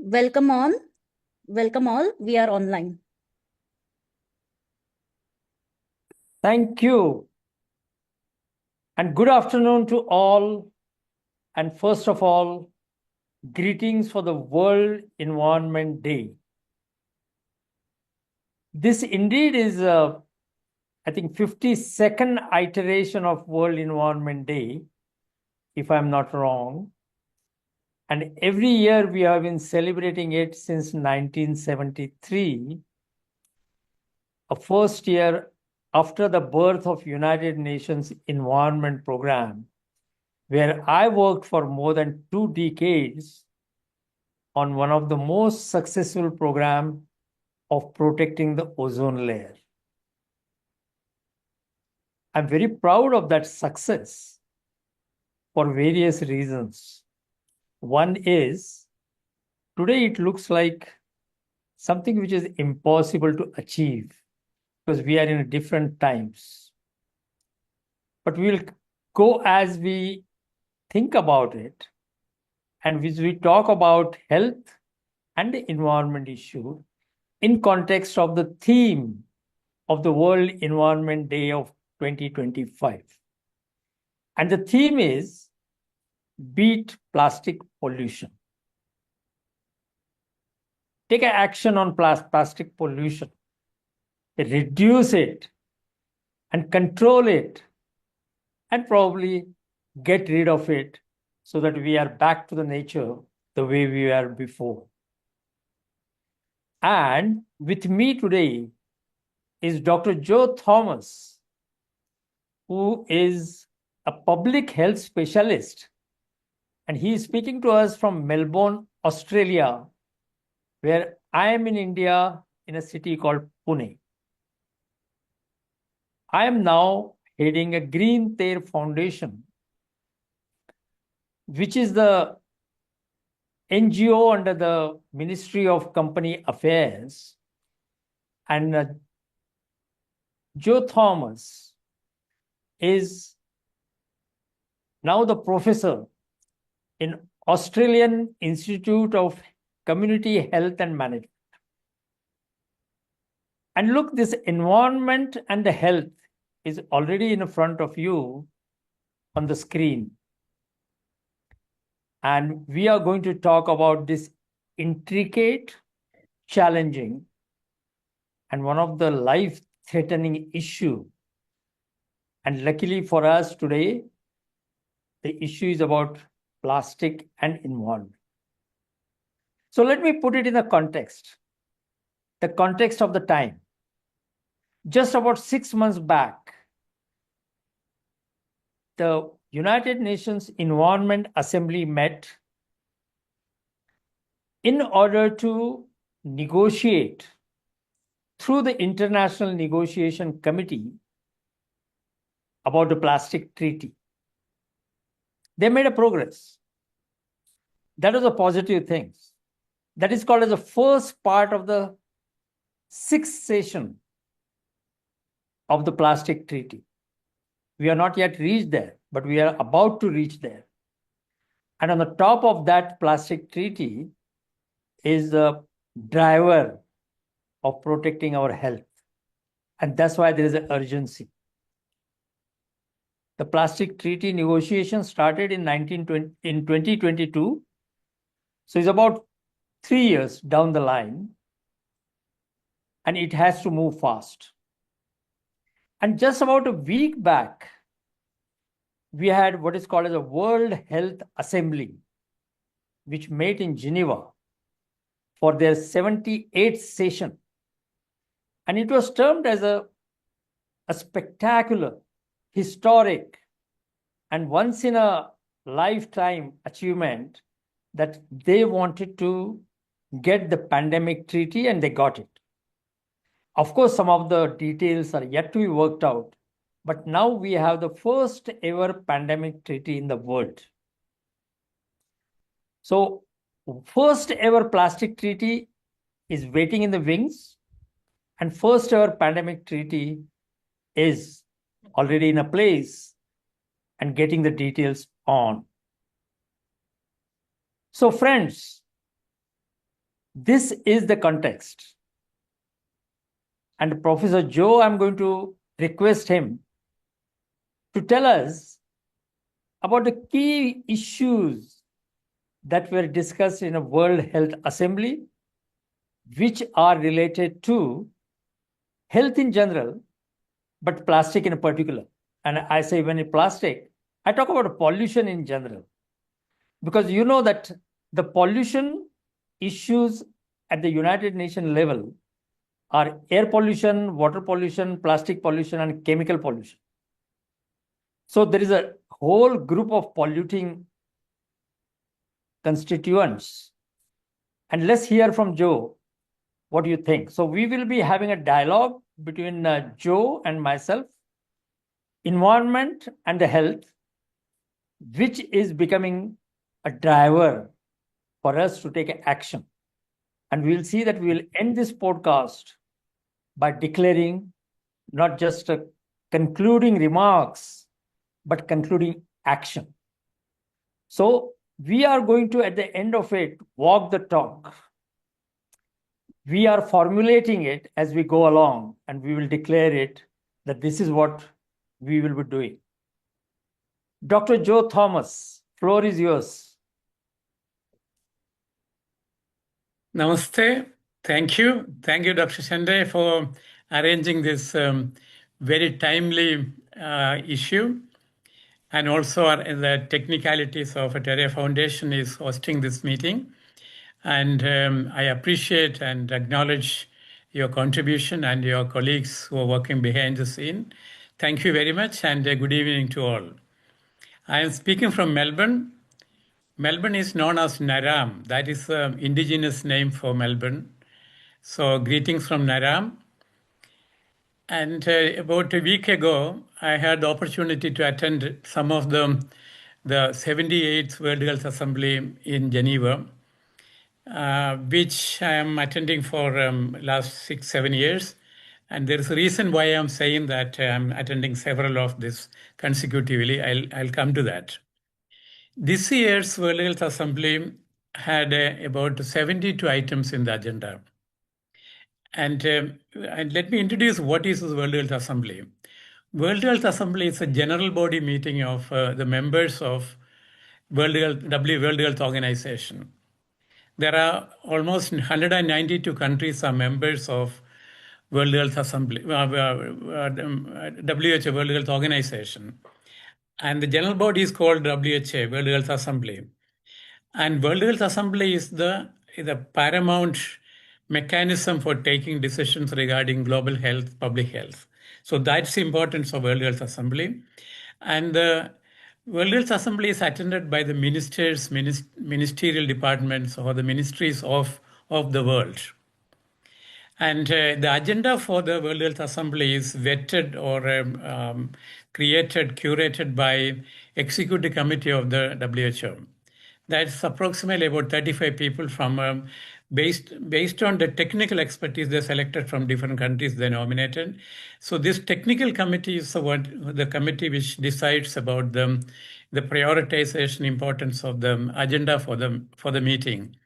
Welcome on. Welcome all. We are online. Thank you. And good afternoon to all. And first of all, greetings for the World Environment Day. This indeed is, I think, 52nd iteration of World Environment Day, if I'm not wrong. And every year we have been celebrating it since 1973, a first year after the birth of United Nations Environment Program, where I worked for more than 2 decades on one of the most successful programs of protecting the ozone layer. I'm very proud of that success for various reasons. One is, today it looks like something which is impossible to achieve because we are in different times. But we will go as we think about it, and as we talk about health and the environment issue in context of the theme of the World Environment Day of 2025. And the theme is beat plastic pollution. Take action on plastic pollution, reduce it and control it, and probably get rid of it so that we are back to the nature the way we were before. And with me today is Dr. Joe Thomas, who is a public health specialist. And he is speaking to us from Melbourne, Australia, where I am in India in a city called Pune. I am now heading a Green Thair Foundation, which is the NGO under the Ministry of Company Affairs. And Joe Thomas is now the professor in Australian Institute of Community Health and Management. And look, this environment and the health is already in front of you on the screen. And we are going to talk about this intricate, challenging, and one of the life-threatening issue. And luckily for us today, the issue is about plastic and environment. So let me put it in the context of the time. Just about 6 months back, the United Nations Environment Assembly met in order to negotiate through the International Negotiation Committee about the plastic treaty. They made a progress. That was a positive thing. That is called as the first part of the 6th session of the plastic treaty. We are not yet reached there, but we are about to reach there. And on the top of that plastic treaty is the driver of protecting our health. And that's why there is an urgency. The plastic treaty negotiation started in 2022. So it's about 3 years down the line. And it has to move fast. And just about a week back, we had what is called as a World Health Assembly, which met in Geneva for their 78th session. And it was termed as a spectacular, historic, and once in a lifetime achievement that they wanted to get the pandemic treaty, and they got it. Of course, some of the details are yet to be worked out, but now we have the first ever pandemic treaty in the world. So, first ever plastic treaty is waiting in the wings, and first ever pandemic treaty is already in a place and getting the details on. So, friends, This is the context. And Professor Joe, I'm going to request him to tell us about the key issues that were discussed in a World Health Assembly, which are related to health in general, but plastic in particular. And I say when in plastic, I talk about pollution in general. Because you know that the pollution issues at the United Nations level are air pollution, water pollution, plastic pollution, and chemical pollution. So there is a whole group of polluting constituents. And let's hear from Joe. What do you think? So we will be having a dialogue between Joe and myself, environment and the health, which is becoming a driver for us to take action. And we'll see that we will end this podcast by declaring not just concluding remarks, but concluding action. So we are going to, at the end of it, walk the talk. We are formulating it as we go along, and we will declare it that this is what we will be doing. Dr. Joe Thomas, floor is yours. Namaste. Thank you. Thank you, Dr. Shende, for arranging this very timely issue. And also the technicalities of Terra Foundation is hosting this meeting. And I appreciate and acknowledge your contribution and your colleagues who are working behind the scene. Thank you very much, and good evening to all. I am speaking from Melbourne. Melbourne is known as Naram. That is the indigenous name for Melbourne. So greetings from Naram. And about a week ago, I had the opportunity to attend some of the 78th World Health Assembly in Geneva, which I am attending for last 6-7 years. And there is a reason why I'm saying that I'm attending several of this consecutively. I'll come to that. This year's World Health Assembly had about 72 items in the agenda. And let me introduce what is the World Health Assembly. World Health Assembly is a general body meeting of the members of World Health Organization. There are almost 192 countries are members of World Health Assembly, WHO, World Health Organization. And the general body is called WHO, World Health Assembly. And World Health Assembly is the paramount mechanism for taking decisions regarding global health, public health. So that's the importance of World Health Assembly. And the World Health Assembly is attended by the ministers, ministerial departments, or the ministries of the world. And the agenda for the World Health Assembly is vetted or curated by Executive Committee of the WHO. That's approximately about 35 people from based on the technical expertise they selected from different countries they nominated. So this technical committee is the committee which decides about the prioritization importance of the agenda for the meeting.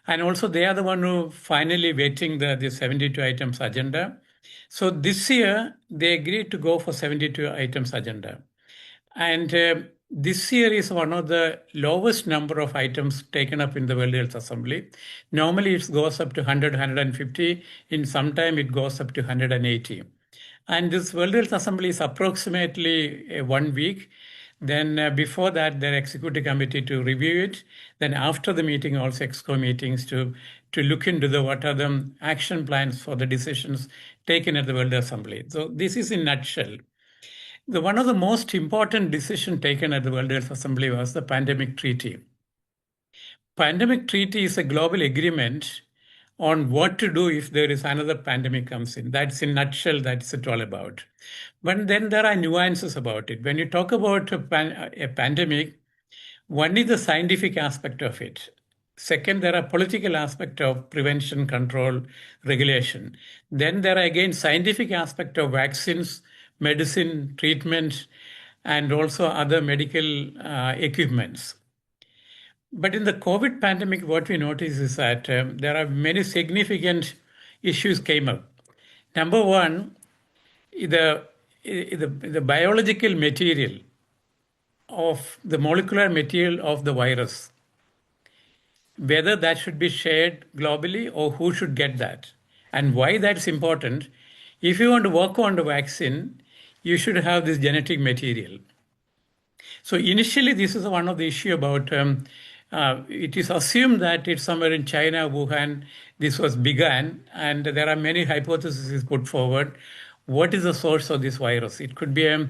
And also they are the one who finally weighting the 72 items agenda. So this year they agreed to go for 72 items agenda. And this year is one of the lowest number of items taken up in the World Health Assembly. Normally it goes up to 100, 150. In some time it goes up to 180. And this World Health Assembly is approximately 1 week. Then before that, their executive committee to review it. Then after the meeting, also exco meetings to look into what are the action plans for the decisions taken at the World Assembly. So this is in a nutshell. One of the most important decisions taken at the World Health Assembly was the pandemic treaty. Pandemic treaty is a global agreement on what to do if there is another pandemic comes in. That's in a nutshell, that's it all about. But then there are nuances about it. When you talk about a pandemic, one is the scientific aspect of it. Second, there are political aspect of prevention, control, regulation. Then there are again scientific aspect of vaccines, medicine, treatment, and also other medical equipments. But in the COVID pandemic, what we noticed is that there are many significant issues came up. Number one, the biological material of the molecular material of the virus, whether that should be shared globally or who should get that. And why that's important, if you want to work on the vaccine, you should have this genetic material. So initially, this is one of the issue about it is assumed that it's somewhere in China, Wuhan, this was began, and there are many hypotheses put forward. What is the source of this virus? It could be a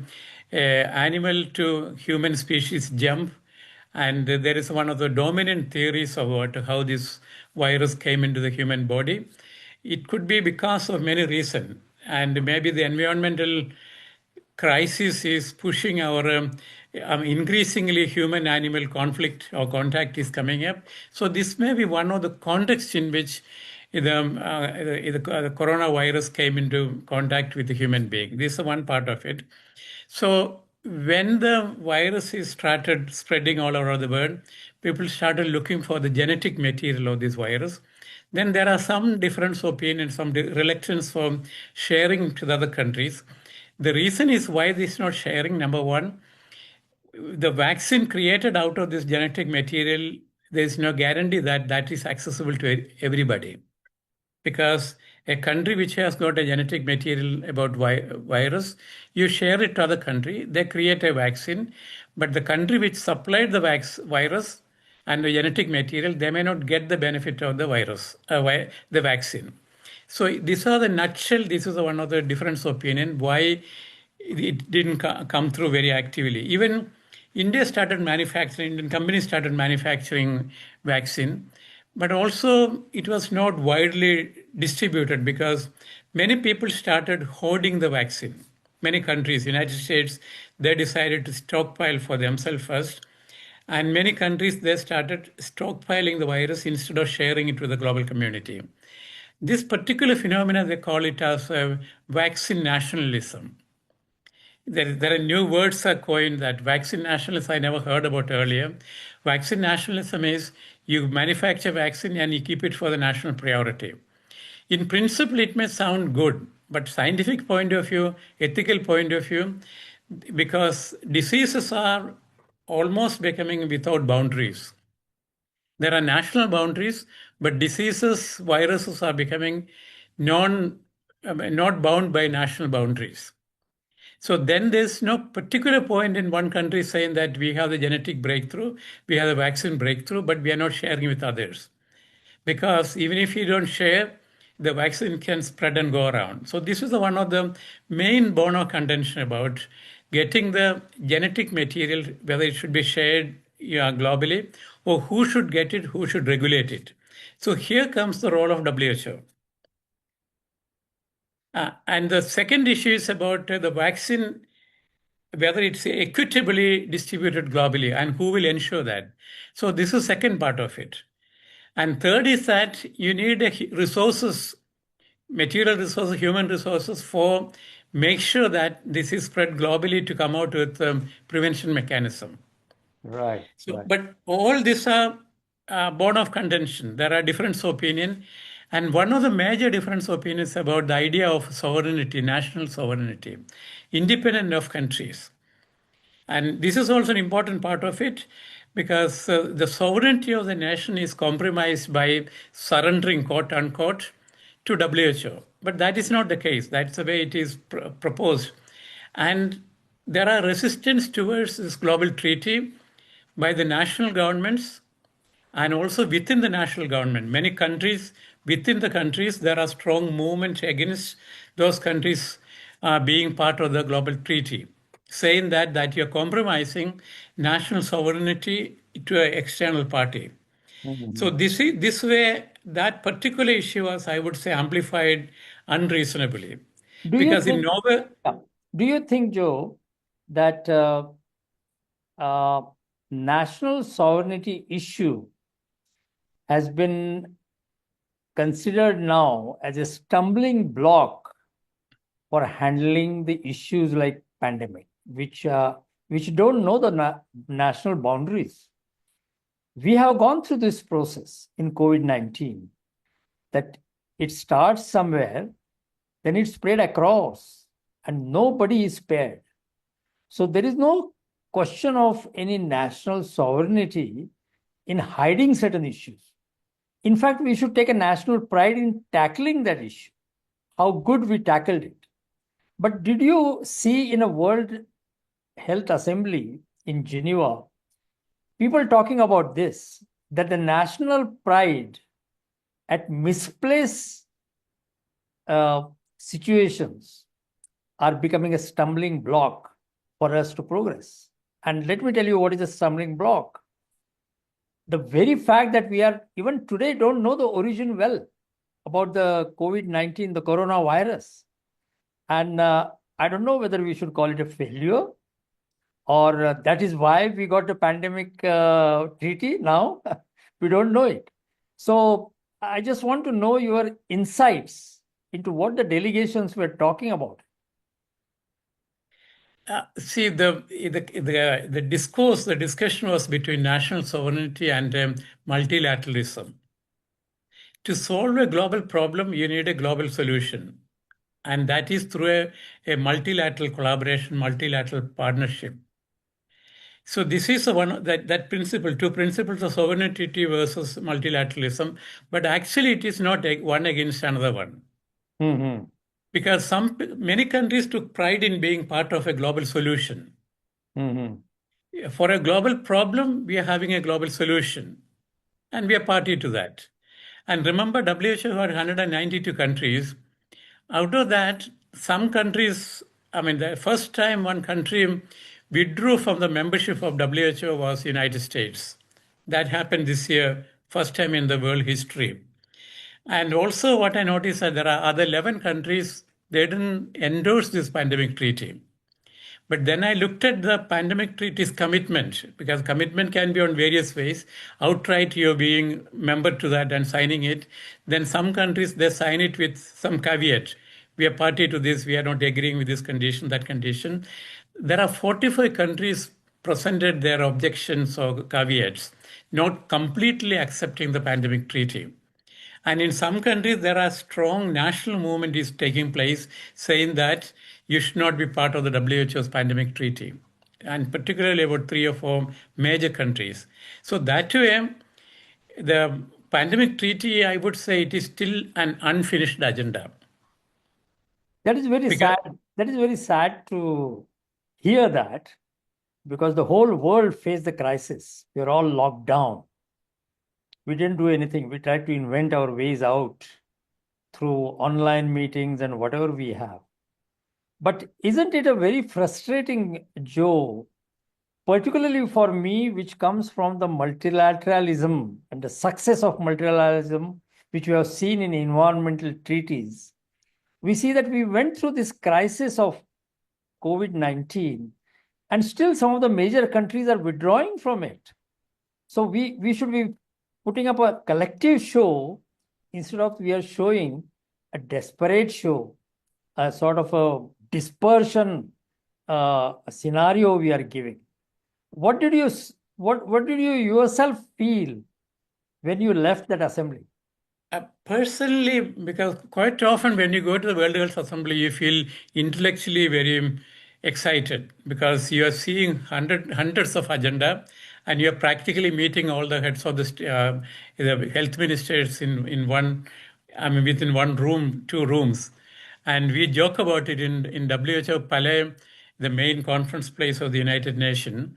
animal to human species jump, and there is one of the dominant theories about how this virus came into the human body. It could be because of many reasons, and maybe the environmental crisis is pushing our increasingly human-animal conflict or contact is coming up. So this may be one of the contexts in which the coronavirus came into contact with the human being. This is one part of it. So when the virus is started spreading all over the world, people started looking for the genetic material of this virus. Then there are some difference of opinion, some reluctance for sharing to the other countries. The reason is why this is not sharing. Number one, the vaccine created out of this genetic material, there is no guarantee that that is accessible to everybody. Because a country which has got a genetic material about virus, you share it to other country, they create a vaccine, but the country which supplied the virus and the genetic material, they may not get the benefit of the virus, the vaccine. So these are the nutshell. This is one of the difference of opinion why it didn't come through very actively. Even India started manufacturing, Indian companies started manufacturing vaccine, but also it was not widely distributed because many people started hoarding the vaccine. Many countries, United States, they decided to stockpile for themselves first. And many countries, they started stockpiling the virus instead of sharing it with the global community. This particular phenomenon, they call it as vaccine nationalism. There are new words are coined that vaccine nationalism I never heard about earlier. Vaccine nationalism is you manufacture vaccine and you keep it for the national priority. In principle, it may sound good, but scientific point of view, ethical point of view, because diseases are almost becoming without boundaries. There are national boundaries, but diseases, viruses are becoming not bound by national boundaries. So then there's no particular point in one country saying that we have the genetic breakthrough, we have the vaccine breakthrough, but we are not sharing with others. Because even if you don't share, the vaccine can spread and go around. So this is one of the main bone of contention about getting the genetic material, whether it should be shared globally, or who should get it, who should regulate it. So here comes the role of WHO. And the second issue is about the vaccine, whether it's equitably distributed globally and who will ensure that. So this is the second part of it. And third is that you need resources, material resources, human resources for make sure that this is spread globally to come out with prevention mechanism. Right. So, but all these are born of contention. There are different opinion. And one of the major difference opinions about the idea of sovereignty, national sovereignty, independent of countries. And this is also an important part of it because the sovereignty of the nation is compromised by surrendering, quote unquote, to WHO. But that is not the case. That's the way it is proposed. And there are resistance towards this global treaty by the national governments and also within the national government. Many countries, within the countries, there are strong movements against those countries being part of the global treaty, saying that you're compromising national sovereignty to an external party. Mm-hmm. So this way, that particular issue was, I would say, amplified unreasonably. Because in Norway... Do you think, Joe, that national sovereignty issue has been considered now as a stumbling block for handling the issues like pandemic, which don't know the national boundaries? We have gone through this process in COVID-19 that it starts somewhere, then it's spread across, and nobody is spared. So there is no question of any national sovereignty in hiding certain issues. In fact, we should take a national pride in tackling that issue, how good we tackled it. But did you see in a World Health Assembly in Geneva, people talking about this, that the national pride at misplaced situations are becoming a stumbling block for us to progress. And let me tell you what is a stumbling block. The very fact that we are, even today, don't know the origin well about the COVID-19, the coronavirus. And I don't know whether we should call it a failure or that is why we got a pandemic treaty now. We don't know it. So I just want to know your insights into what the delegations were talking about. See, the discourse, the discussion was between national sovereignty and multilateralism. To solve a global problem, you need a global solution. And that is through a multilateral collaboration, multilateral partnership. So this is that principle, two principles of sovereignty versus multilateralism, but actually it is not one against another one. Mm-hmm. Because many countries took pride in being part of a global solution. Mm-hmm. For a global problem, we are having a global solution, and we are party to that. And remember, WHO had 192 countries. Out of that, some countries, the first time one country withdrew from the membership of WHO was United States. That happened this year, first time in the world history. And also what I noticed that there are other 11 countries, they didn't endorse this pandemic treaty. But then I looked at the pandemic treaty's commitment, because commitment can be on various ways. Outright, you're being member to that and signing it. Then some countries, they sign it with some caveat. We are party to this. We are not agreeing with this condition, that condition. There are 45 countries presented their objections or caveats, not completely accepting the pandemic treaty. And in some countries, there are strong national movement is taking place saying that you should not be part of the WHO's pandemic treaty, and particularly about 3 or 4 major countries. So that way, the pandemic treaty, I would say it is still an unfinished agenda. That is very sad. That is very sad to hear that, because the whole world faced the crisis. We are all locked down. We didn't do anything. We tried to invent our ways out through online meetings and whatever we have. But isn't it a very frustrating, Joe, particularly for me, which comes from the multilateralism and the success of multilateralism, which we have seen in environmental treaties? We see that we went through this crisis of COVID-19, and still some of the major countries are withdrawing from it. So we should be putting up a collective show instead of we are showing a desperate show, a sort of a dispersion scenario we are giving. What did you yourself feel when you left that assembly? Personally, because quite often when you go to the World Health Assembly, you feel intellectually very excited because you are seeing hundreds of agenda, and you are practically meeting all the heads of the health ministers in one, within one room, 2 rooms. And we joke about it in WHO Palais, the main conference place of the United Nations.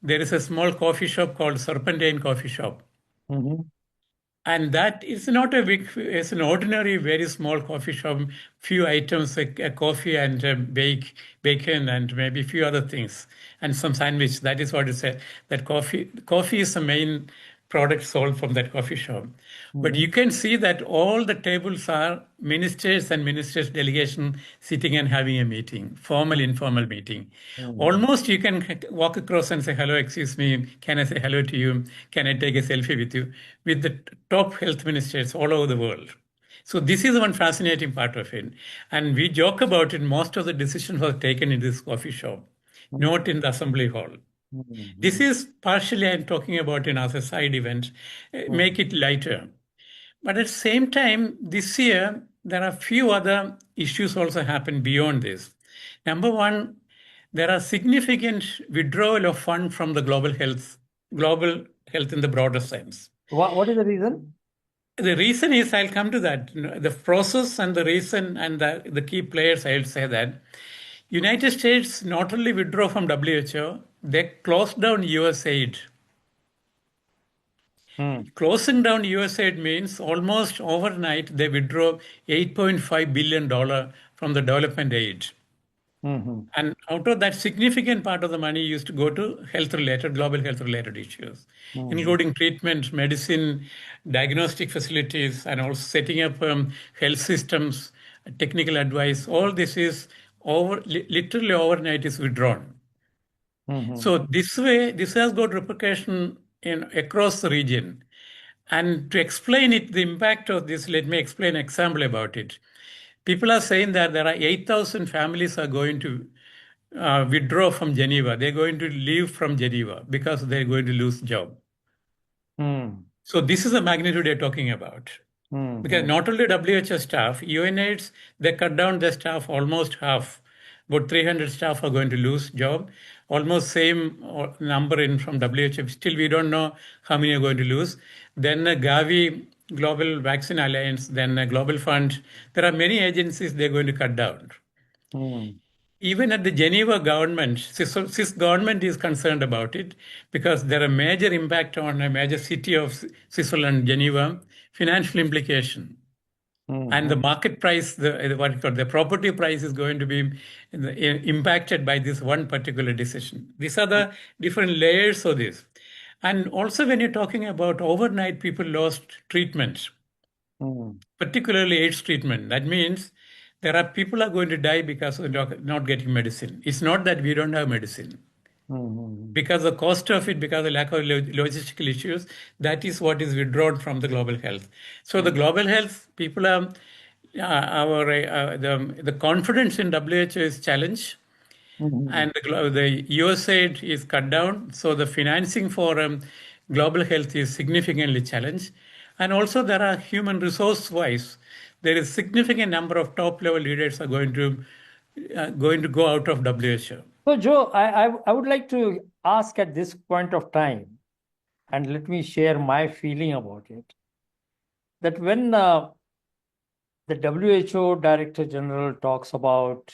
There is a small coffee shop called Serpentine Coffee Shop. Mm-hmm. And that is not a big, it's an ordinary, very small coffee shop, few items, a coffee and bacon and maybe a few other things, and some sandwich. That is what it said. That coffee is the main product sold from that coffee shop. Mm-hmm. But you can see that all the tables are ministers and ministers' delegation sitting and having a meeting, formal, informal meeting. Mm-hmm. Almost you can walk across and say, hello, excuse me, can I say hello to you? Can I take a selfie with you? With the top health ministers all over the world. So this is one fascinating part of it. And we joke about it. Most of the decisions were taken in this coffee shop, not in the assembly hall. This is partially I'm talking about as a side event, make it lighter. But at the same time, this year, there are few other issues also happen beyond this. Number one, there are significant withdrawal of fund from the global health in the broader sense. What is the reason? The reason is, I'll come to that. The process and the reason and the key players, I'll say that. United States not only withdraw from WHO, they closed down USAID. Closing down USAID means almost overnight they withdraw $8.5 billion from the development aid. And out of that, significant part of the money used to go to global health related issues, including treatment, medicine, diagnostic facilities, and also setting up health systems, technical advice. All this is literally overnight is withdrawn. So this way, this has got repercussion across the region. And to explain it, the impact of this, let me explain an example about it. People are saying that there are 8,000 families are going to withdraw from Geneva. They're going to leave from Geneva because they're going to lose job. So this is the magnitude they're talking about. Because not only WHO staff, UNAIDS, they cut down their staff almost half. About 300 staff are going to lose job. Almost same number in from WHO. Still, we don't know how many are going to lose. Then Gavi, Global Vaccine Alliance, then Global Fund. There are many agencies they're going to cut down. Even at the Geneva government, Swiss government is concerned about it because there are major impact on a major city of Switzerland, Geneva, financial implication. And the market price, the property price is going to be impacted by this one particular decision. These are the different layers of this. And also when you're talking about overnight, people lost treatment, particularly AIDS treatment. That means there are people are going to die because of not getting medicine. It's not that we don't have medicine. Because the cost of it, because of the lack of logistical issues, that is what is withdrawn from the global health. So the global health, people are, the confidence in WHO is challenged. And the USAID is cut down. So the financing for global health is significantly challenged. And also there are human resource wise, there is significant number of top level leaders are going to go out of WHO. So, Joe, I would like to ask at this point of time, and let me share my feeling about it, that when the WHO Director General talks about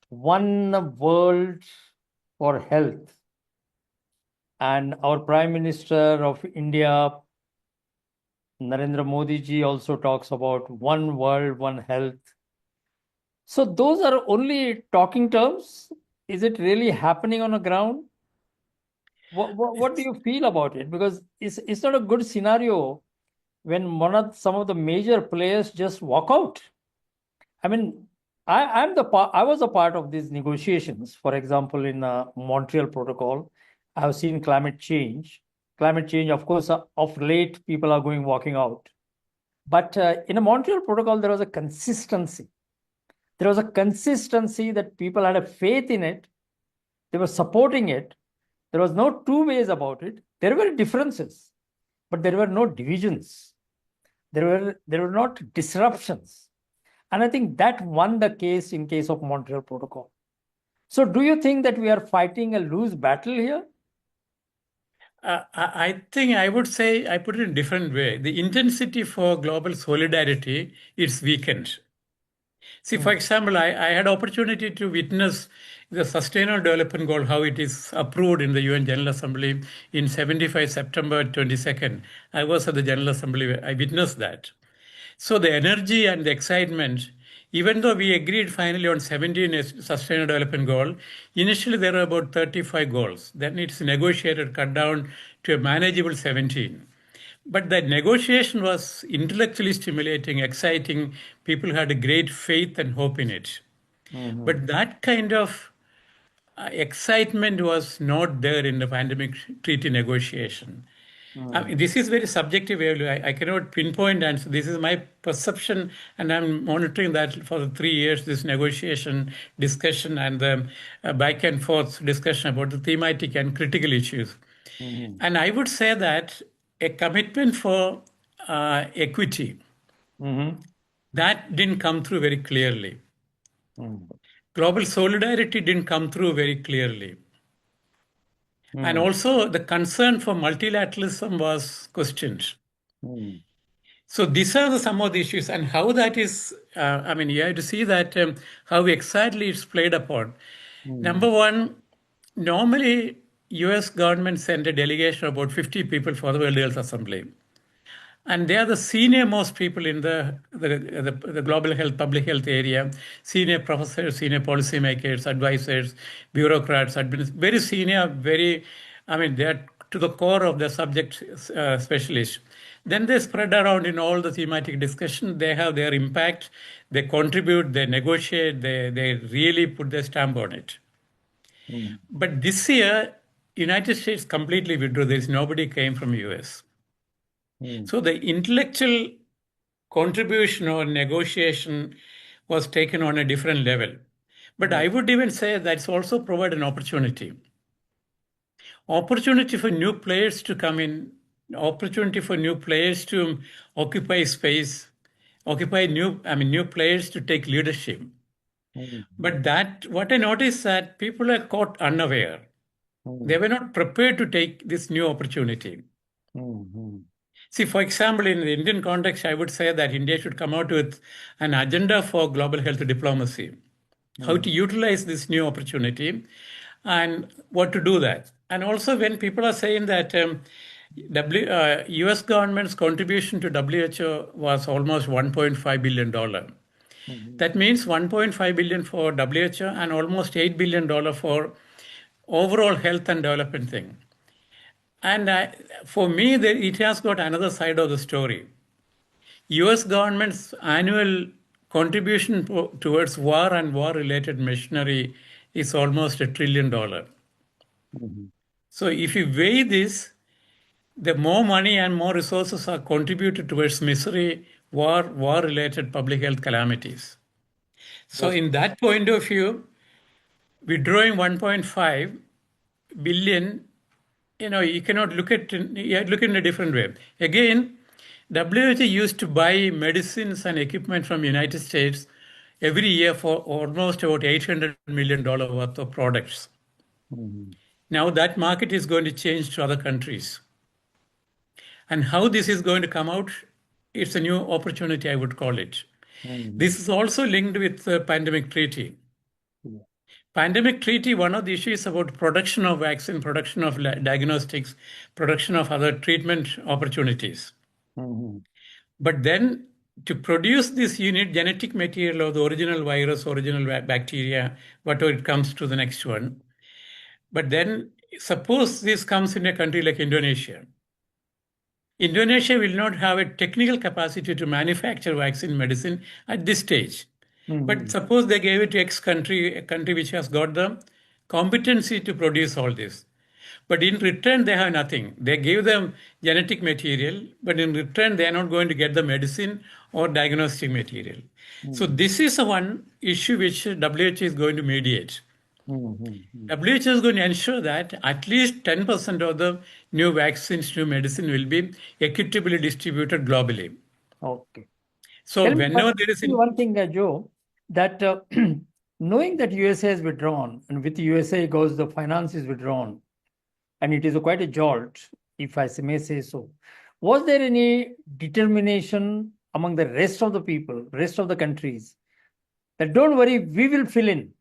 one world for health, and our Prime Minister of India, Narendra Modi ji, also talks about one world, one health. So those are only talking terms. Is it really happening on the ground? What do you feel about it? Because it's not a good scenario when some of the major players just walk out. I mean, I was a part of these negotiations. For example, in Montreal Protocol, I have seen climate change. Climate change, of course, of late people are walking out. But in a Montreal Protocol, there was a consistency. There was a consistency that people had a faith in it. They were supporting it. There was no two ways about it. There were differences, but there were no divisions. There were not disruptions. And I think that won the case in case of Montreal Protocol. So do you think that we are fighting a loose battle here? I think I would say, I put it in a different way. The intensity for global solidarity is weakened. See, for example, I had opportunity to witness the Sustainable Development Goal, how it is approved in the UN General Assembly in 75 September 22nd. I was at the General Assembly, I witnessed that. So the energy and the excitement, even though we agreed finally on 17 Sustainable Development Goal, initially there were about 35 goals. Then it's negotiated, cut down to a manageable 17. But the negotiation was intellectually stimulating, exciting. People had a great faith and hope in it. But that kind of excitement was not there in the pandemic treaty negotiation. I mean, this is very subjective. I cannot pinpoint answer. This is my perception, and I'm monitoring that for the 3 years. This negotiation, discussion, and the back and forth discussion about the thematic and critical issues. And I would say that a commitment for equity that didn't come through very clearly. Global solidarity didn't come through very clearly. And also the concern for multilateralism was questioned. So these are some of the issues, and how that is, I mean, you have to see that how exactly it's played upon. Number one, normally US government sent a delegation of about 50 people for the World Health Assembly. And they are the senior most people in the global health, public health area, senior professors, senior policymakers, advisors, bureaucrats, very senior, they're to the core of the subject specialists. Then they spread around in all the thematic discussion. They have their impact, they contribute, they negotiate, they really put their stamp on it. But this year, United States completely withdrew. There's nobody came from US. So the intellectual contribution or negotiation was taken on a different level. But I would even say that's also provided an opportunity. Opportunity for new players to come in, opportunity for new players to occupy space, new players to take leadership. But what I noticed that people are caught unaware. They were not prepared to take this new opportunity. See, for example, in the Indian context, I would say that India should come out with an agenda for global health diplomacy, how to utilize this new opportunity and what to do that. And also when people are saying that US government's contribution to WHO was almost $1.5 billion. That means $1.5 billion for WHO and almost $8 billion for overall health and development thing. And for me, it has got another side of the story. US government's annual contribution towards war and war-related machinery is almost $1 trillion. So if you weigh this, the more money and more resources are contributed towards misery, war-related public health calamities. So in that point of view, withdrawing 1.5 billion, you cannot look at it, you look in a different way. Again, WHO used to buy medicines and equipment from United States every year for almost about $800 million worth of products. Now that market is going to change to other countries. And how this is going to come out, it's a new opportunity, I would call it. This is also linked with the pandemic treaty. Pandemic treaty, one of the issues is about production of vaccine, production of diagnostics, production of other treatment opportunities. But then to produce this, you need genetic material of the original virus, original bacteria, whatever it comes to the next one. But then suppose this comes in a country like Indonesia. Indonesia will not have a technical capacity to manufacture vaccine medicine at this stage. But suppose they gave it to X country, a country which has got the competency to produce all this. But in return, they have nothing. They give them genetic material, but in return, they are not going to get the medicine or diagnostic material. So this is one issue which WHO is going to mediate. WHO is going to ensure that at least 10% of the new vaccines, new medicine will be equitably distributed globally. Okay. So whenever there is one thing, Joe, that knowing that USA has withdrawn, and with USA goes the finance is withdrawn, and it is quite a jolt, if I may say so. Was there any determination among the rest of the people, rest of the countries, that don't worry, we will fill in.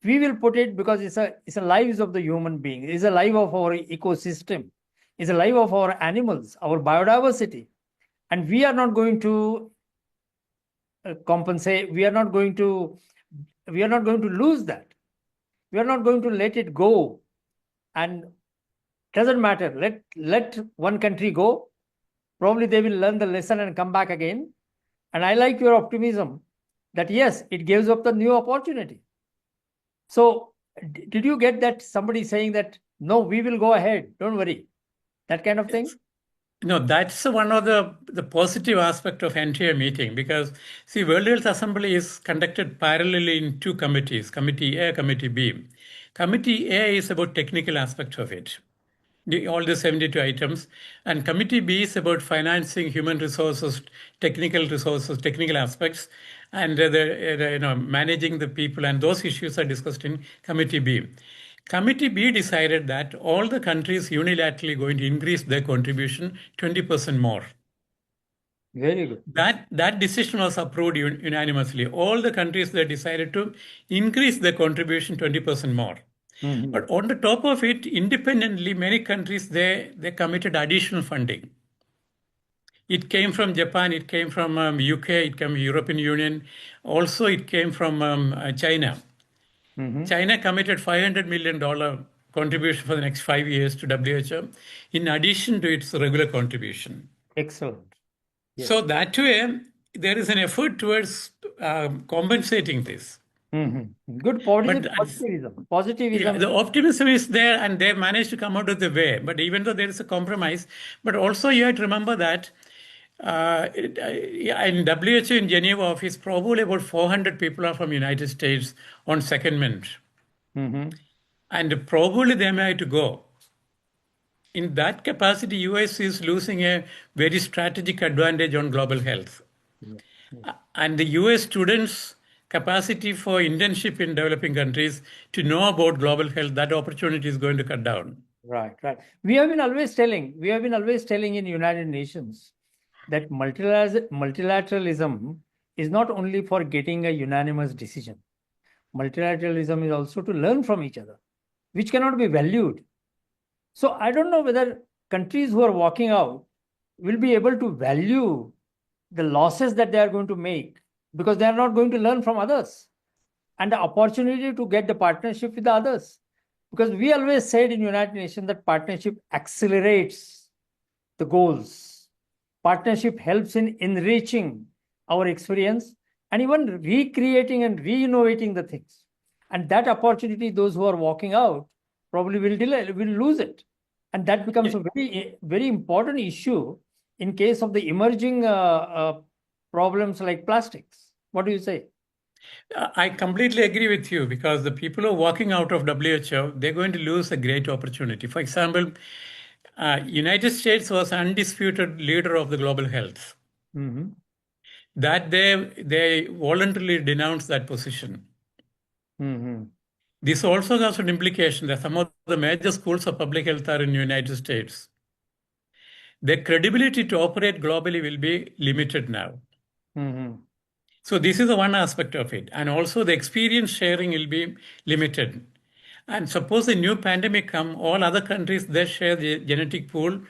We will put it because it's a lives of the human being. It's a life of our ecosystem. It's a life of our animals, our biodiversity. And we are not going to compensate. We are not going to lose that. We are not going to let it go. And doesn't matter. Let one country go. Probably they will learn the lesson and come back again. And I like your optimism that yes, it gives up the new opportunity. So did you get that somebody saying that, no, we will go ahead, don't worry? that kind of thing? No, that's one of the positive aspect of entire meeting, because see, World Health Assembly is conducted parallelly in two committees, Committee A, Committee B. Committee A is about technical aspect of it, all the 72 items, and Committee B is about financing, human resources, technical aspects, and managing the people, and those issues are discussed in Committee B. Committee B decided that all the countries unilaterally going to increase their contribution 20% more. Very good. That decision was approved unanimously. All the countries they decided to increase their contribution 20% more. But on the top of it, independently, many countries they committed additional funding. It came from Japan, it came from UK, it came from European Union. Also, it came from China. China committed $500 million contribution for the next 5 years to WHO, in addition to its regular contribution. Excellent. Yes. So that way, there is an effort towards compensating this. Good positivism. Positivism. Yeah, the optimism is there, and they managed to come out of the way. But even though there is a compromise, but also you have to remember that in WHO in Geneva office, probably about 400 people are from United States on secondment. And probably they may have to go. In that capacity, US is losing a very strategic advantage on global health. And the US students' capacity for internship in developing countries to know about global health, that opportunity is going to cut down. Right. We have been always telling in United Nations that multilateralism is not only for getting a unanimous decision. Multilateralism is also to learn from each other, which cannot be valued. So I don't know whether countries who are walking out will be able to value the losses that they are going to make, because they are not going to learn from others, and the opportunity to get the partnership with the others. Because we always said in United Nations that partnership accelerates the goals. Partnership helps in enriching our experience and even recreating and re-innovating the things. And that opportunity, those who are walking out probably will lose it. And that becomes a very, very important issue in case of the emerging problems like plastics. What do you say? I completely agree with you, because the people who are walking out of WHO, they're going to lose a great opportunity. For example, United States was undisputed leader of the global health. That they voluntarily denounced that position. This also has an implication that some of the major schools of public health are in the United States. Their credibility to operate globally will be limited now. So this is the one aspect of it. And also the experience sharing will be limited. And suppose a new pandemic come, all other countries, they share the genetic pool,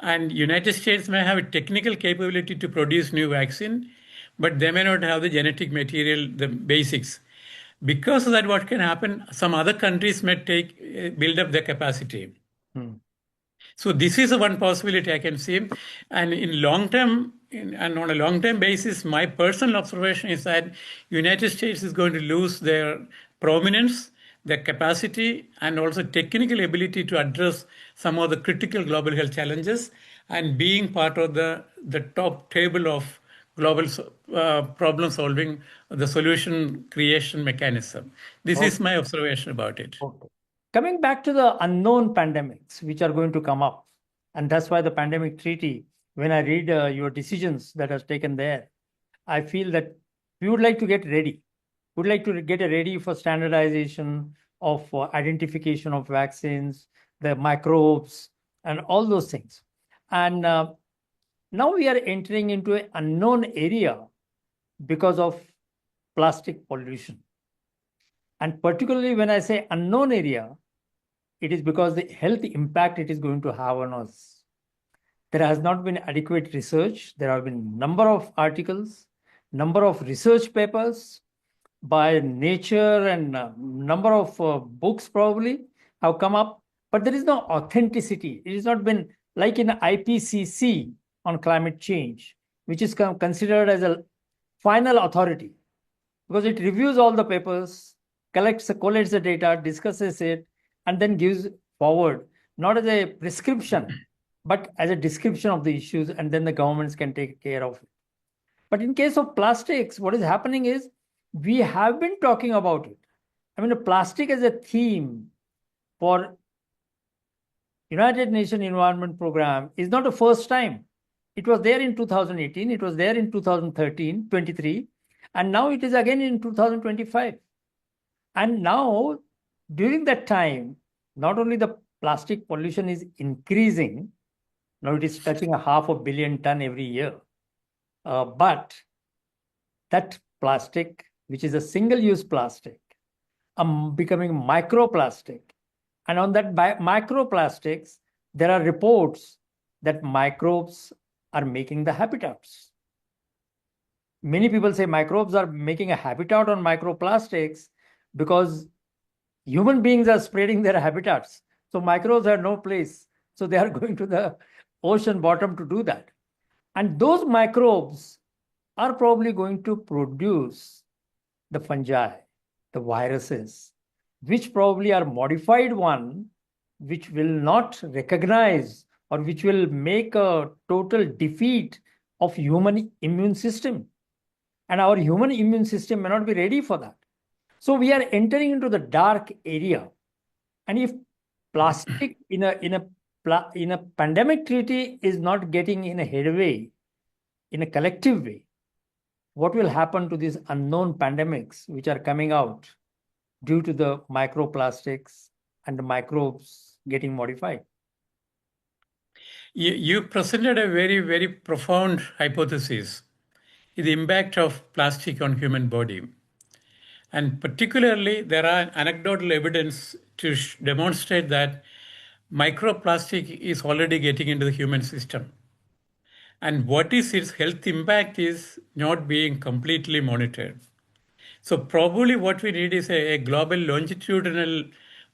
and United States may have a technical capability to produce new vaccine, but they may not have the genetic material, the basics. Because of that, what can happen, some other countries may build up their capacity. So this is one possibility I can see. And in long term, and on a long-term basis, my personal observation is that United States is going to lose their prominence, their capacity, and also technical ability to address some of the critical global health challenges, and being part of the top table of global problem solving, the solution creation mechanism. This is my observation about it. Coming back to the unknown pandemics which are going to come up, and that's why the pandemic treaty, when I read your decisions that are taken there, I feel that we would like to get ready. Would like to get ready for standardization of identification of vaccines, the microbes, and all those things. And now we are entering into an unknown area because of plastic pollution. And particularly when I say unknown area, it is because the health impact it is going to have on us. There has not been adequate research. There have been number of articles, number of research papers by Nature, and number of books probably have come up, but there is no authenticity. It has not been like in IPCC on climate change, which is considered as a final authority, because it reviews all the papers, collates the data, discusses it, and then gives forward, not as a prescription, but as a description of the issues, and then the governments can take care of it. But in case of plastics, what is happening is we have been talking about it. I mean, plastic as a theme for United Nations Environment Program is not the first time. It was there in 2018, it was there in 2013, 23, and now it is again in 2025. And now, during that time, not only the plastic pollution is increasing, now it is touching 500 million ton every year, but that plastic, which is a single-use plastic, becoming microplastic. And on that microplastics, there are reports that microbes are making the habitats. Many people say microbes are making a habitat on microplastics because human beings are spreading their habitats. So microbes have no place. So they are going to the ocean bottom to do that. And those microbes are probably going to produce the fungi, the viruses, which probably are modified one, which will not recognize or which will make a total defeat of human immune system. And our human immune system may not be ready for that. So we are entering into the dark area. And if plastic in a pandemic treaty is not getting in a headway, in a collective way, what will happen to these unknown pandemics which are coming out due to the microplastics and the microbes getting modified? You presented a very, very profound hypothesis, the impact of plastic on human body. And particularly, there are anecdotal evidence to demonstrate that microplastic is already getting into the human system. And what is its health impact is not being completely monitored. So probably what we need is a global longitudinal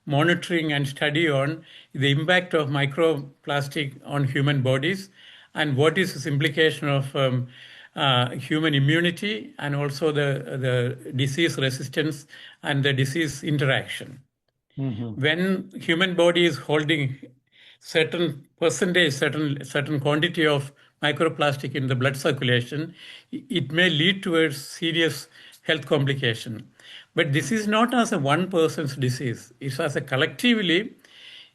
monitoring and study on the impact of microplastic on human bodies and what is its implication of human immunity and also the disease resistance and the disease interaction. Mm-hmm. When human body is holding certain percentage, certain quantity of microplastic in the blood circulation, it may lead towards serious health complication. But this is not as a one person's disease. It's as a collectively,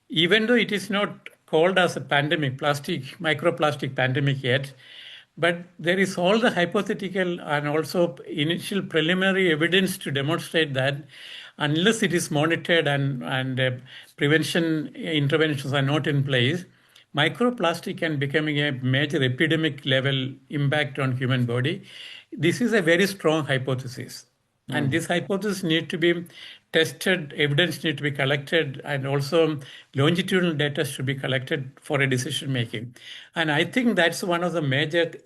even though it is not called as a pandemic, microplastic pandemic yet, but there is all the hypothetical and also initial preliminary evidence to demonstrate that unless it is monitored and prevention interventions are not in place, microplastic can becoming a major epidemic level impact on human body. This is a very strong hypothesis. And this hypothesis needs to be tested, evidence needs to be collected, and also longitudinal data should be collected for a decision making. And I think that's one of the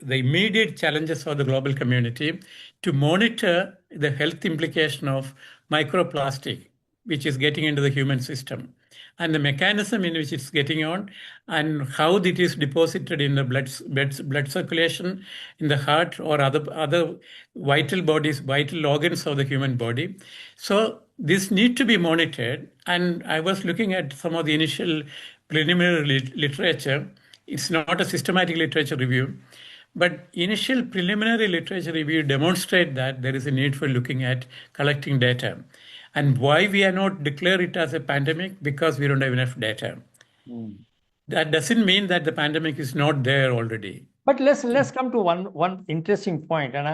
immediate challenges for the global community to monitor the health implication of microplastic, which is getting into the human system, and the mechanism in which it's getting on, and how it is deposited in the blood circulation, in the heart or other vital organs of the human body. So this need to be monitored. And I was looking at some of the initial preliminary literature. It's not a systematic literature review, but initial preliminary literature review demonstrate that there is a need for looking at collecting data. And why we are not declare it as a pandemic? Because we don't have enough data. That doesn't mean that the pandemic is not there already. But let's come to one interesting point, and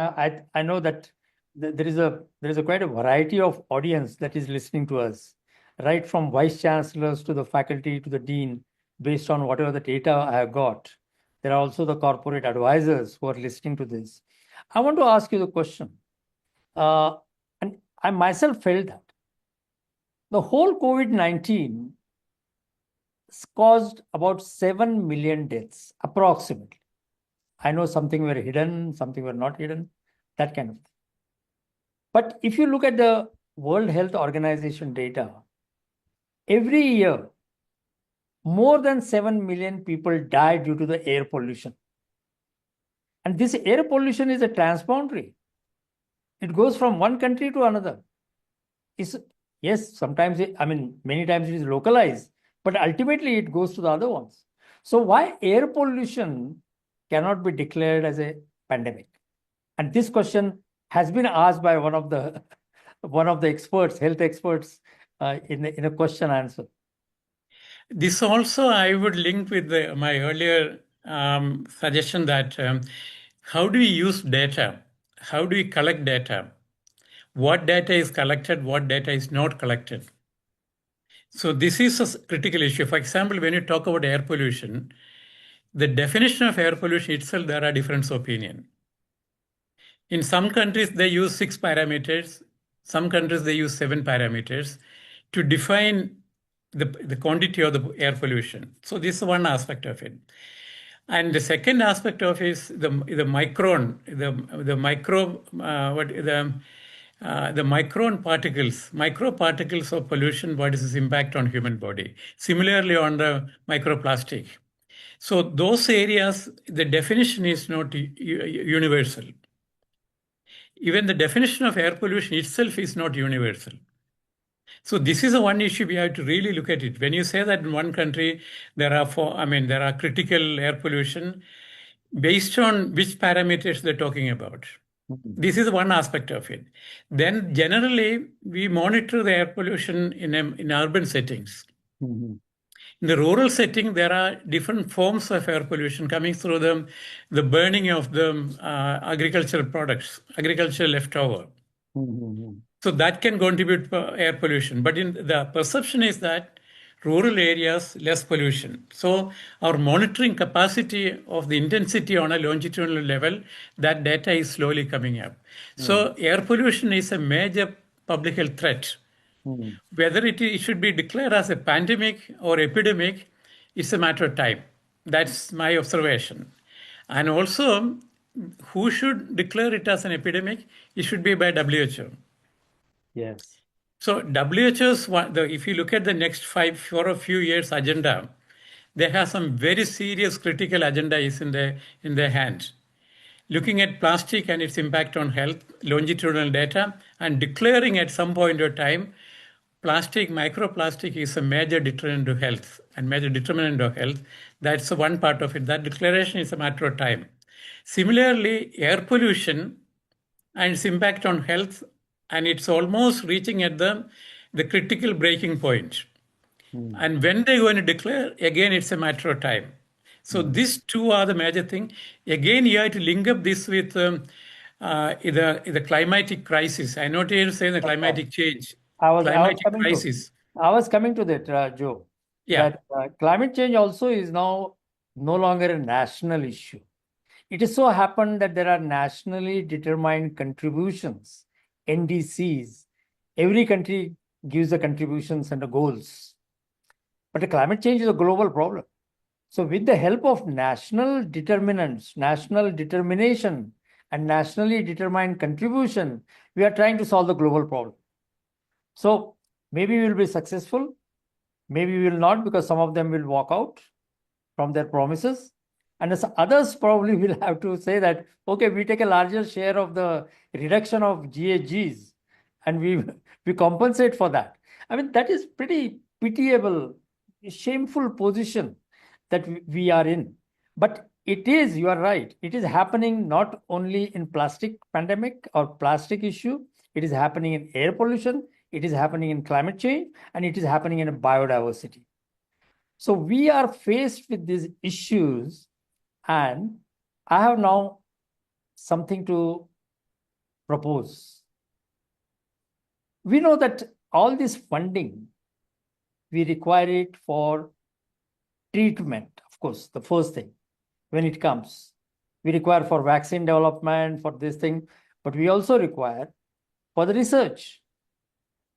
I know that there is a quite a variety of audience that is listening to us, right from vice chancellors to the faculty to the dean, based on whatever the data I have got. There are also the corporate advisors who are listening to this. I want to ask you the question, and I myself felt that the whole COVID-19 caused about 7 million deaths, approximately. I know something were hidden, something were not hidden, that kind of thing. But if you look at the World Health Organization data, every year, more than 7 million people die due to the air pollution. And this air pollution is a transboundary. It goes from one country to another. Yes, sometimes, many times it is localized, but ultimately it goes to the other ones. So why air pollution cannot be declared as a pandemic? And this question has been asked by one of the experts, health experts, in a question answer. This also I would link with my earlier suggestion that how do we use data? How do we collect data? What data is collected? What data is not collected? So this is a critical issue. For example, when you talk about air pollution, the definition of air pollution itself, there are different opinions. In some countries, they use 6 parameters. Some countries, they use 7 parameters to define the quantity of the air pollution. So this is one aspect of it. And the second aspect of is the micron, the micro, the micron particles, microparticles of pollution, what is its impact on human body. Similarly on the microplastic. So those areas, the definition is not universal. Even the definition of air pollution itself is not universal. So this is the one issue we have to really look at it. When you say that in one country there are critical air pollution, based on which parameters they're talking about. This is one aspect of it. Then generally we monitor the air pollution in urban settings. In the rural setting, there are different forms of air pollution coming through the burning of the agricultural products, agricultural leftover. So that can contribute to air pollution. But in the perception is that rural areas, less pollution. So our monitoring capacity of the intensity on a longitudinal level, that data is slowly coming up. So air pollution is a major public health threat. Whether it should be declared as a pandemic or epidemic, it's a matter of time. That's my observation. And also, who should declare it as an epidemic? It should be by WHO. Yes. So WHO's, if you look at the next 4 or few years agenda, they have some very serious critical agenda is in their hands. Looking at plastic and its impact on health, longitudinal data, and declaring at some point of time, microplastic is a major deterrent to health and major determinant of health. That's one part of it. That declaration is a matter of time. Similarly, air pollution and its impact on health, and it's almost reaching at the critical breaking point. And when they're going to declare, again, it's a matter of time. So these two are the major thing. Again, you have to link up this with the climatic crisis. I know you're saying the climatic change. I was coming to that, Joe. Yeah. That climate change also is now no longer a national issue. It is so happened that there are nationally determined contributions, NDCs. Every country gives the contributions and the goals. But the climate change is a global problem. So with the help of national determinants, national determination, and nationally determined contribution, we are trying to solve the global problem. So maybe we will be successful, maybe we will not, because some of them will walk out from their promises. And as others probably will have to say that, okay, we take a larger share of the reduction of GHGs and we compensate for that. I mean, that is pretty pitiable, shameful position that we are in. But it is, you are right, it is happening not only in plastic pandemic or plastic issue, it is happening in air pollution, it is happening in climate change, and it is happening in biodiversity. So we are faced with these issues, and I have now something to propose. We know that all this funding, we require it for treatment, of course, the first thing. When it comes, we require for vaccine development, for this thing, but we also require for the research,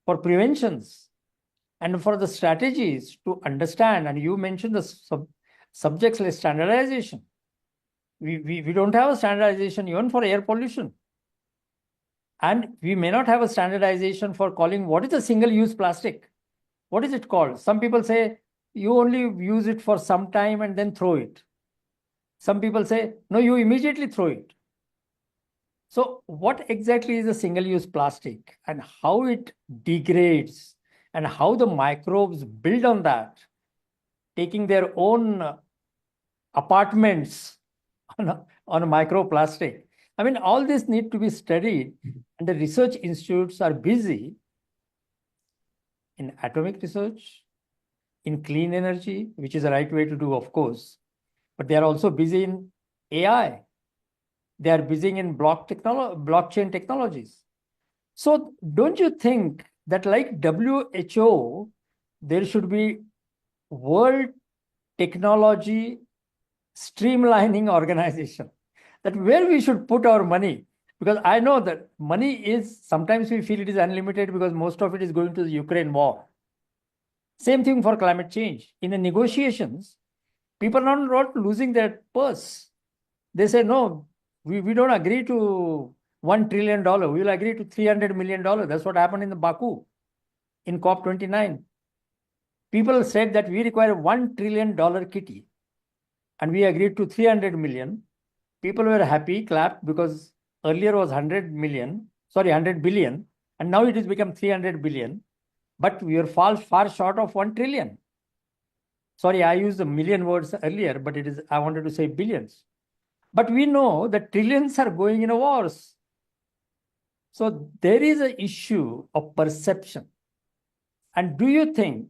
for preventions, and for the strategies to understand. And you mentioned the subjects like standardization. We don't have a standardization even for air pollution. And we may not have a standardization for calling what is a single-use plastic. What is it called? Some people say you only use it for some time and then throw it. Some people say, no, you immediately throw it. So what exactly is a single-use plastic and how it degrades and how the microbes build on that, taking their own apartments on a microplastic. I mean, all this need to be studied, and the research institutes are busy in atomic research, in clean energy, which is the right way to do, of course, but they are also busy in AI. They are busy in blockchain technologies. So don't you think that like WHO, there should be World Technology Streamlining Organization, that where we should put our money? Because I know that money is, sometimes we feel it is unlimited because most of it is going to the Ukraine war. Same thing for climate change. In the negotiations, people are not losing their purse. They say, no, we don't agree to $1 trillion. We will agree to $300 million. That's what happened in the Baku in COP29. People said that we require $1 trillion kitty, and we agreed to 300 million. People were happy, clapped, because earlier was 100 billion, and now it has become 300 billion. But we are far short of 1 trillion. Sorry, I used a million words earlier, but I wanted to say billions. But we know that trillions are going in a wars. So there is an issue of perception. And do you think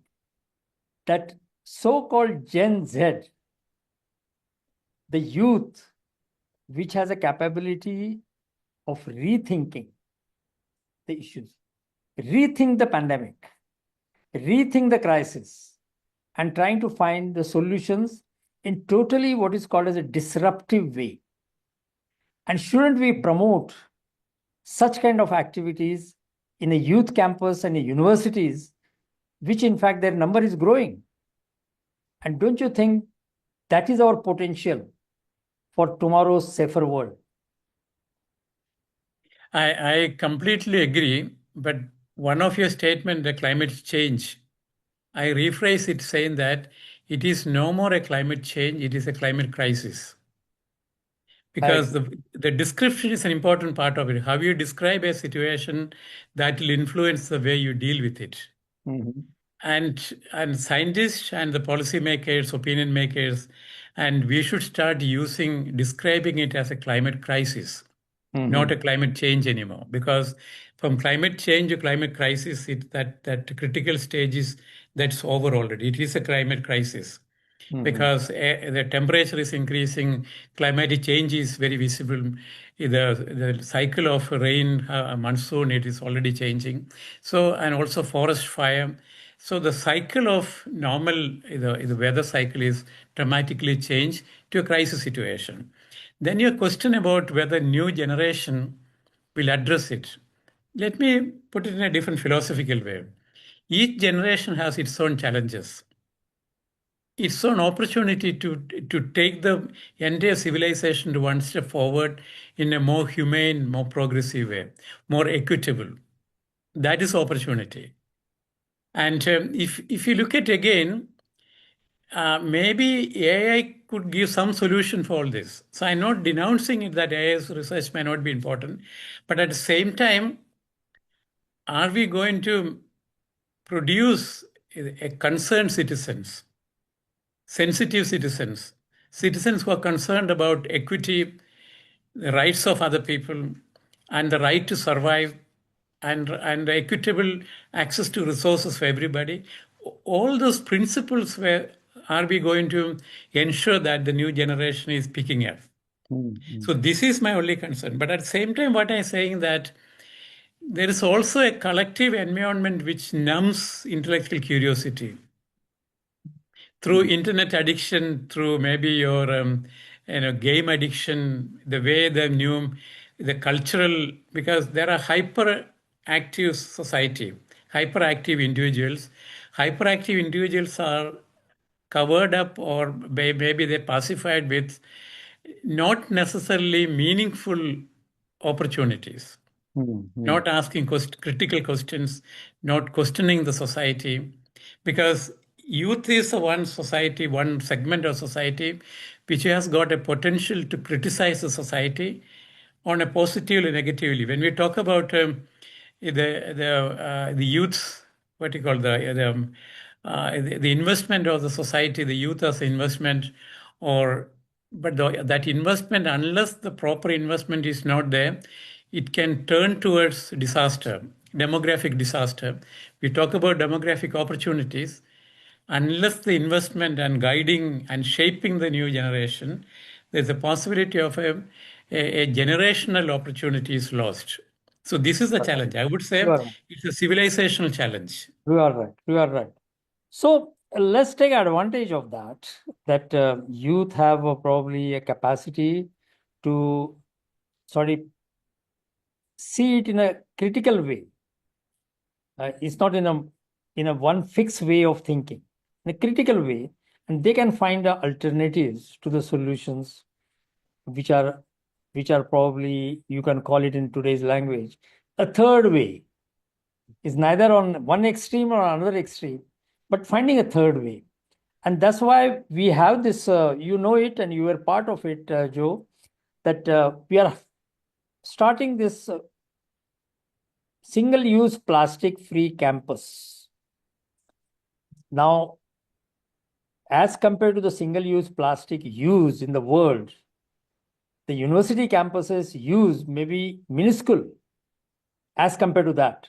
that so-called Gen Z, the youth, which has a capability of rethinking the issues, rethink the pandemic, rethink the crisis, and trying to find the solutions in totally what is called as a disruptive way? And shouldn't we promote such kind of activities in a youth campus and in universities, which in fact their number is growing? And don't you think that is our potential for tomorrow's safer world? I completely agree, but one of your statement, the climate change, I rephrase it saying that it is no more a climate change, it is a climate crisis. Because the description is an important part of it. How you describe a situation, that will influence the way you deal with it. Mm-hmm. And scientists and the policymakers, opinion makers, and we should start describing it as a climate crisis, not a climate change anymore. Because from climate change to climate crisis, that critical stage that's over already. It is a climate crisis. Because the temperature is increasing, climatic change is very visible. The cycle of rain, monsoon, it is already changing. So, and also forest fire. So the cycle of normal, the weather cycle is dramatically changed to a crisis situation. Then your question about whether new generation will address it. Let me put it in a different philosophical way. Each generation has its own challenges. It's an opportunity to take the entire civilization to one step forward in a more humane, more progressive way, more equitable. That is opportunity. And if you look at again, maybe AI could give some solution for all this. So I'm not denouncing it that AI's research may not be important, but at the same time, are we going to produce a concerned citizens? Sensitive citizens, citizens who are concerned about equity, the rights of other people, and the right to survive, and equitable access to resources for everybody. All those principles are we going to ensure that the new generation is picking up? So this is my only concern. But at the same time, what I'm saying that there is also a collective environment which numbs intellectual curiosity. Through internet addiction, through maybe your game addiction, the way the cultural, because there are hyperactive society, hyperactive individuals. Hyperactive individuals are covered up, or maybe they're pacified with not necessarily meaningful opportunities. Not asking critical questions, not questioning the society, because youth is one segment of society which has got a potential to criticize the society on a positively, negatively. When we talk about the youth, what you call the investment of the society, the youth as investment but that investment, unless the proper investment is not there, it can turn towards disaster, demographic disaster. We talk about demographic opportunities. Unless the investment and guiding and shaping the new generation, there's a possibility of a generational opportunity is lost. So this is the challenge. I would say You are right. it's a civilizational challenge. You are right. You are right. So let's take advantage of that youth have probably a capacity to see it in a critical way. It's not in a one fixed way of thinking, in a critical way, and they can find the alternatives to the solutions, which are probably, you can call it in today's language, a third way. Is neither on one extreme or another extreme, but finding a third way. And that's why we have this, you know it, and you were part of it, Joe, that we are starting this single-use plastic-free campus. Now, as compared to the single-use plastic use in the world, the university campuses use may be minuscule as compared to that.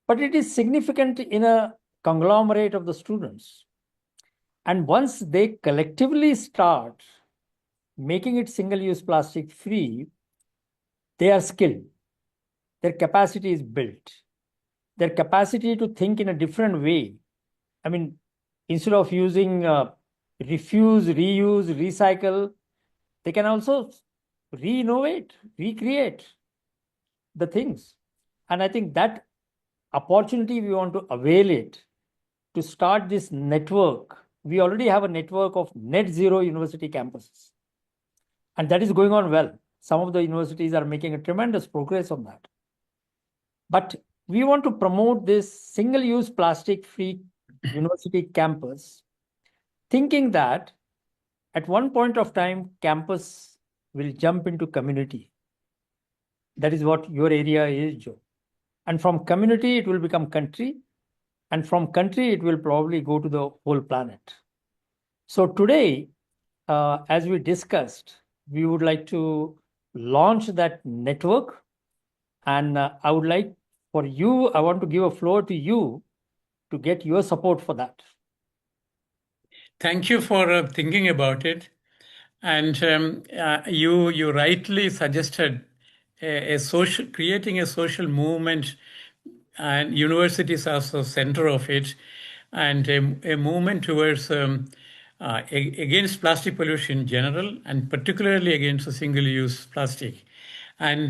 But it is significant in a conglomerate of the students. And once they collectively start making it single-use plastic free, they are skilled. Their capacity is built. Their capacity to think in a different way. I mean, instead of using refuse, reuse, recycle, they can also re-innovate, recreate the things. And I think that opportunity, we want to avail it to start this network. We already have a network of net zero university campuses, and that is going on well. Some of the universities are making a tremendous progress on that. But we want to promote this single-use plastic-free university campus, thinking that at one point of time, campus will jump into community. That is what your area is, Joe. And from community, it will become country. And from country, it will probably go to the whole planet. So today, as we discussed, we would like to launch that network. And I would like for you, I want to give a floor to you to get your support for that. Thank you for thinking about it. And you rightly suggested creating a social movement, and universities are the center of it, and a movement towards against plastic pollution in general, and particularly against the single-use plastic, and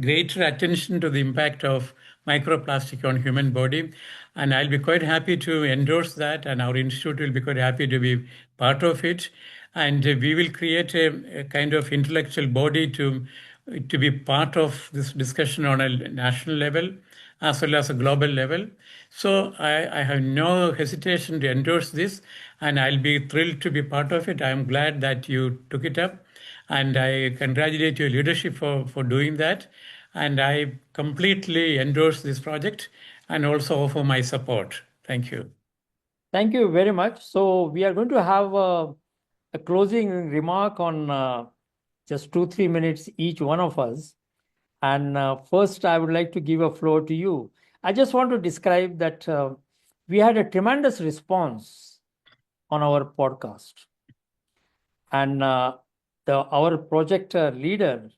greater attention to the impact of microplastic on human body. And I'll be quite happy to endorse that, and our institute will be quite happy to be part of it. And we will create a kind of intellectual body to be part of this discussion on a national level as well as a global level. So I have no hesitation to endorse this, and I'll be thrilled to be part of it. I'm glad that you took it up, and I congratulate your leadership for doing that. And I completely endorse this project and also offer my support. Thank you. Thank you very much. So we are going to have a closing remark on just 2-3 minutes each one of us. And first, I would like to give a floor to you. I just want to describe that we had a tremendous response on our podcast. And our project leader,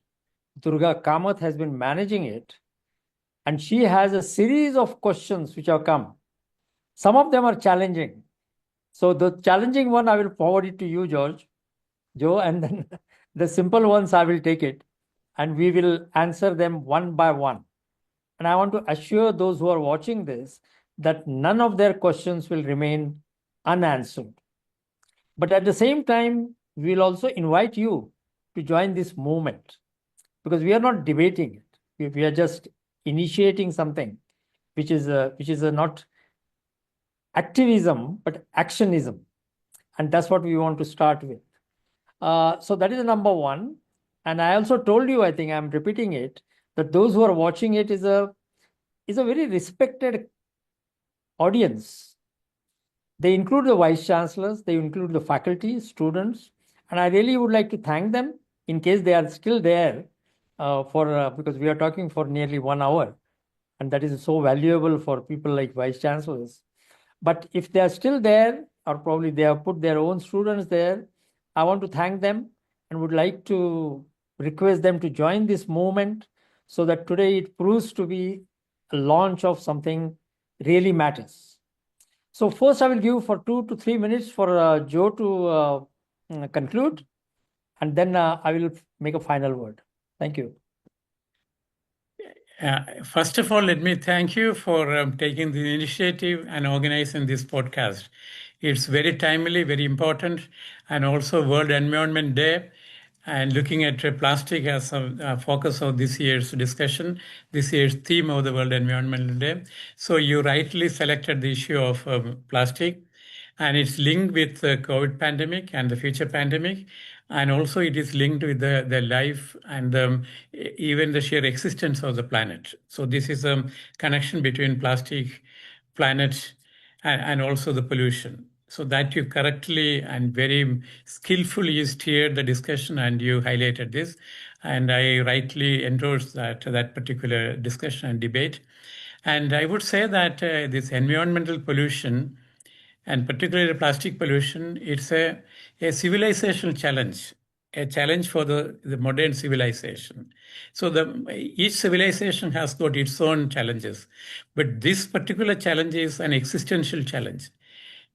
Durga Kamath, has been managing it. And she has a series of questions which have come. Some of them are challenging. So the challenging one, I will forward it to you, Joe, and then the simple ones, I will take it. And we will answer them one by one. And I want to assure those who are watching this that none of their questions will remain unanswered. But at the same time, we will also invite you to join this movement, because we are not debating it. We are just initiating something which is not activism, but actionism. And that's what we want to start with. So that is number one. And I also told you, I think I'm repeating it, that those who are watching it is a very respected audience. They include the vice chancellors, they include the faculty, students, and I really would like to thank them in case they are still there because we are talking for nearly 1 hour, and that is so valuable for people like vice chancellors. But if they are still there, or probably they have put their own students there, I want to thank them and would like to request them to join this movement so that today it proves to be a launch of something really matters. So first I will give for 2 to 3 minutes for Joe to conclude, and then I will make a final word. Thank you. First of all, let me thank you for taking the initiative and organizing this podcast. It's very timely, very important, and also World Environment Day. And looking at plastic as a focus of this year's discussion, this year's theme of the World Environment Day. So you rightly selected the issue of plastic, and it's linked with the COVID pandemic and the future pandemic. And also it is linked with the life and even the sheer existence of the planet. So this is a connection between plastic, planet, and also the pollution. So that you correctly and very skillfully steered the discussion, and you highlighted this. And I rightly endorse that particular discussion and debate. And I would say that this environmental pollution, and particularly plastic pollution, it's a civilizational challenge, a challenge for the modern civilization. So each civilization has got its own challenges, but this particular challenge is an existential challenge.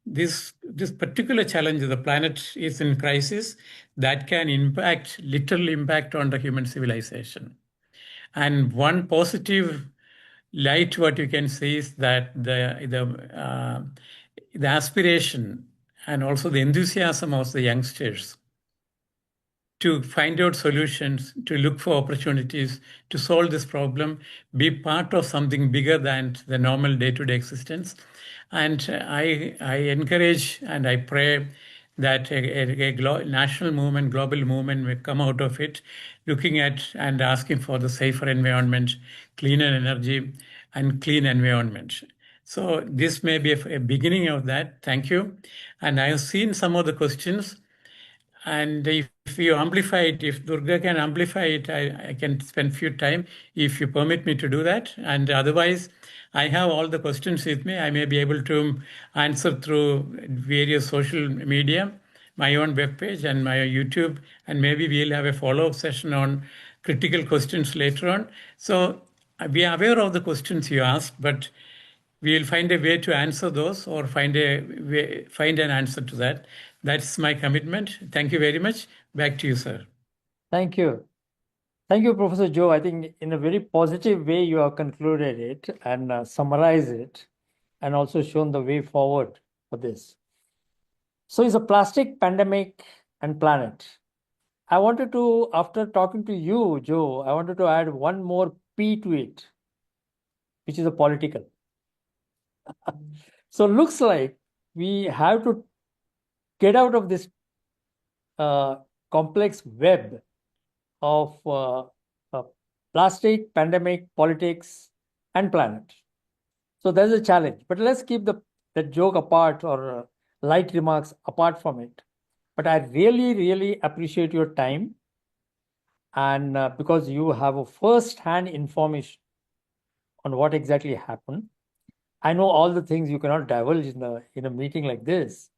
This particular challenge, the planet is in crisis, that can literally impact on the human civilization. And one positive light, what you can see is that the aspiration and also the enthusiasm of the youngsters to find out solutions, to look for opportunities to solve this problem, be part of something bigger than the normal day-to-day existence. And I encourage and I pray that a national movement, global movement will come out of it, looking at and asking for the safer environment, cleaner energy, and clean environment. So this may be a beginning of that. Thank you. And I have seen some of the questions. And if you amplify it, if Durga can amplify it, I can spend few time if you permit me to do that. And otherwise, I have all the questions with me. I may be able to answer through various social media, my own webpage and my YouTube, and maybe we'll have a follow-up session on critical questions later on. So we are aware of the questions you asked, but we will find a way to answer those or find an answer to that. That's my commitment. Thank you very much. Back to you, sir. Thank you. Thank you, Professor Joe. I think in a very positive way, you have concluded it and summarized it and also shown the way forward for this. So it's a plastic pandemic and planet. I wanted to, after talking to you, Joe, I wanted to add one more P to it, which is a political. So looks like we have to get out of this complex web of plastic, pandemic, politics, and planet. So there's a challenge. But let's keep the joke apart or light remarks apart from it. But I really, really appreciate your time, and because you have a first-hand information on what exactly happened. I know all the things you cannot divulge in a meeting like this,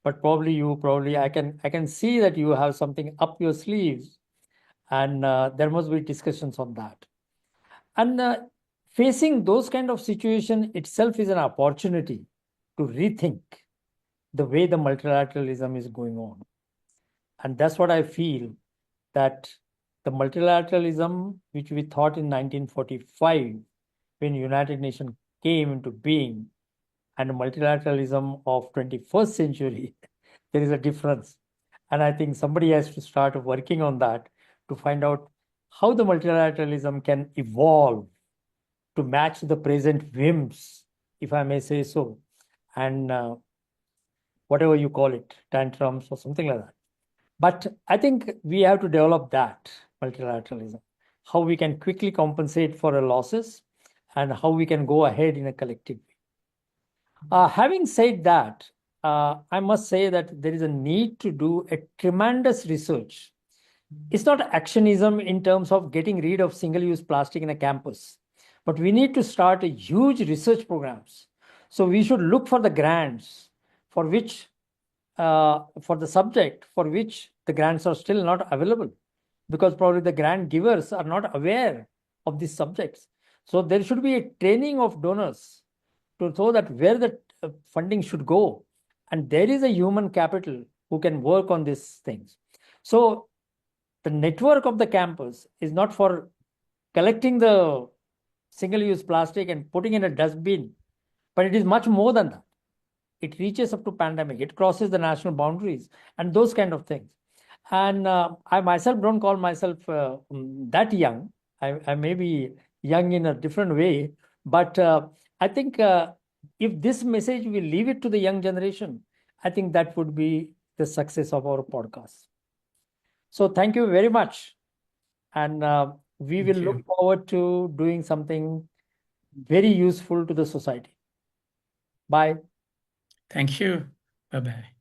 but probably I can see that you have something up your sleeves, and there must be discussions on that. And facing those kind of situation itself is an opportunity to rethink the way the multilateralism is going on. And that's what I feel, that the multilateralism which we thought in 1945 when United Nations came into being and the multilateralism of 21st century, there is a difference. And I think somebody has to start working on that to find out how the multilateralism can evolve to match the present whims, if I may say so, and whatever you call it, tantrums or something like that. But I think we have to develop that multilateralism, how we can quickly compensate for our losses and how we can go ahead in a collective way. Having said that, I must say that there is a need to do a tremendous research. It's not actionism in terms of getting rid of single-use plastic in a campus, but we need to start a huge research programs. So we should look for the grants for which, for the subject for which the grants are still not available, because probably the grant givers are not aware of these subjects. So there should be a training of donors to show that where the funding should go, and there is a human capital who can work on these things. So the network of the campus is not for collecting the single-use plastic and putting in a dustbin, but it is much more than that. It reaches up to pandemic, it crosses the national boundaries and those kind of things. And I myself don't call myself that young. I may be young in a different way, but I think if this message we leave it to the young generation, I think that would be the success of our podcast. So thank you very much. And we Thank will you. look forward to doing something very useful to the society. Bye. Thank you. Bye-bye.